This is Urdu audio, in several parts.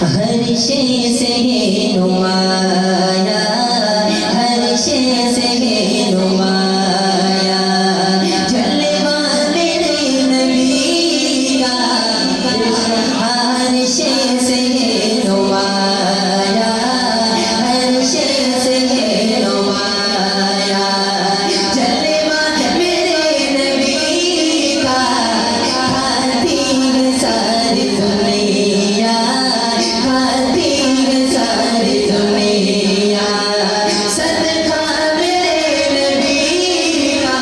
ہر شے سے ہے نمایاں، ہر شے سے ہے نمایاں، جلوہ میرے نبی کا ہر شے سے ہے نمایاں، ہر شے سے ہے نمایاں، جلوہ میرے نبی کا کھاتی ہے ساری دنیا، کھاتی ہے ساری دنیا، صدقہ میرے نبی کا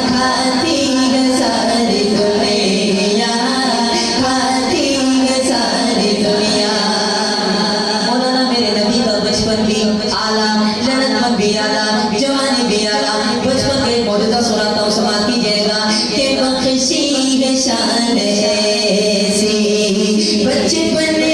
کھاتی ہے ساری دنیا، کھاتی ہے ساری دنیا۔ مولانا میرے نبی کا بچپن بھی اعلیٰ، لڑکپن بھی اعلیٰ، جوانی بھی اعلیٰ۔ بچپن کے موجودہ سناتا ہوں، سماعت کیجیے گا کہ بخشی ہے شان ایسی بچپن